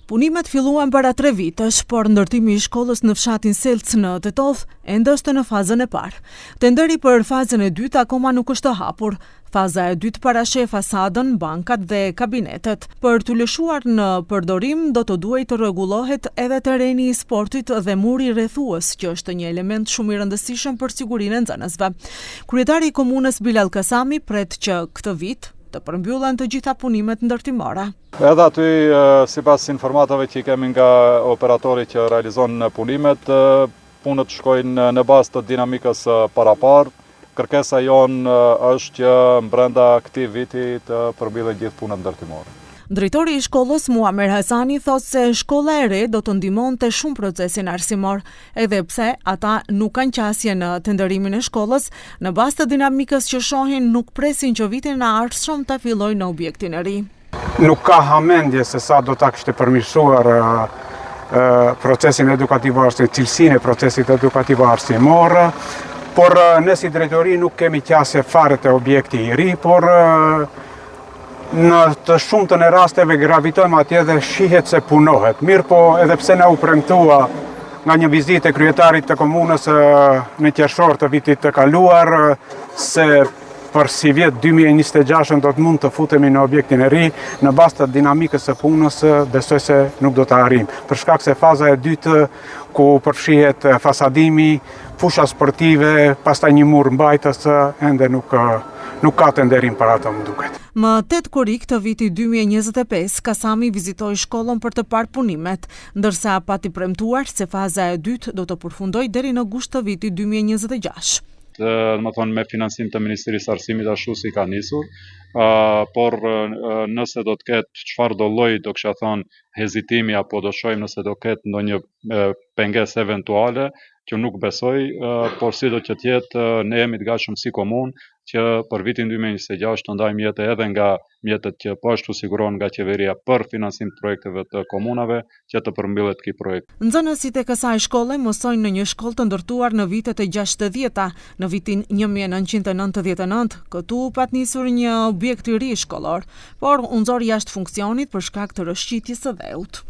Punimet filluan para 3 vitesh, por ndërtimi I shkollës në fshatin Selc në Tetov ende është në fazën e parë. Tenderi për fazën e dytë akoma nuk është hapur. Faza e dytë parasheh fasadën, bankat dhe kabinetet. Për të lëshuar në përdorim do të duhej të rregullohet edhe tereni I sportit dhe muri rrethues, që është një element shumë I rëndësishëm për sigurinë e nxënësve. Kryetari I komunës Bilal Kasami pret që këtë vit të përmbyllen të gjitha punimet ndërtimore. Edhe aty, sipas informatave që kemi nga operatori që realizon punimet, punët shkojnë në bazë të dinamikës parapar. Kërkesa jonë është që brenda këtij viti të përmbyllen gjithë punët ndërtimore. Drejtori I shkollës Muamer Hasani thotë se shkolla e re do të ndihmonte shumë procesin arsimor, edhe pse ata nuk kanë qasje në tenderimin e shkollës, në bazë të dinamikës që shohin nuk presin që vitin e ardhshëm ta fillojë në objektin e ri. Nuk ka hamendje se sa do ta kishte përmirësuar procesin edukativ arsimor, cilësinë e procesit edukativ arsimor, por ne si drejtori nuk kemi qasje fare te objekti I ri, por në të shumtën e rasteve gravitojmë atje dhe shihet se punohet. Mirë po edhe pse na u premtua nga një vizitë e kryetarit të komunës në qershor të vitit të kaluar se për si vjet 2026 do të mund të futemi në objektin e ri, në bazë të dinamikës së punës besoj se nuk do të arrijmë. Për shkak se faza e dytë ku përfshihet fasadimi, fusha sportive, pastaj një mur mbajtës ende nuk ka tenderim për ato më duket. Më 8 korrik të vitit 2025, Kasami vizitoi shkollën për të parë punimet, ndërsa pati premtuar se faza e dytë do të përfundojë deri në gusht të vitit 2026. Me financim të Ministrisë Arsimit ashtu si ka nisur, por nëse do të ketë çfarë do lloji do kisha thënë hezitimi apo do shohim nëse do ketë ndonjë pengesë eventuale, që nuk besoj, por sido që të jetë ne jemi të gatshëm si komunë që për vitin 2026 të ndajmë jetë edhe nga mjetet që po ashtu sigurohen nga qeveria për financim të projekteve të komunave që të përmbyllet ky projekt. Nxënësit e kësaj shkolle mësojnë në një shkollë të ndërtuar në vitet e 60-ta. Në vitin 1999 këtu pat nisur një objekt I ri shkollor, por u nxor jashtë funksionit për shkak të rrëshqitjes së dheut.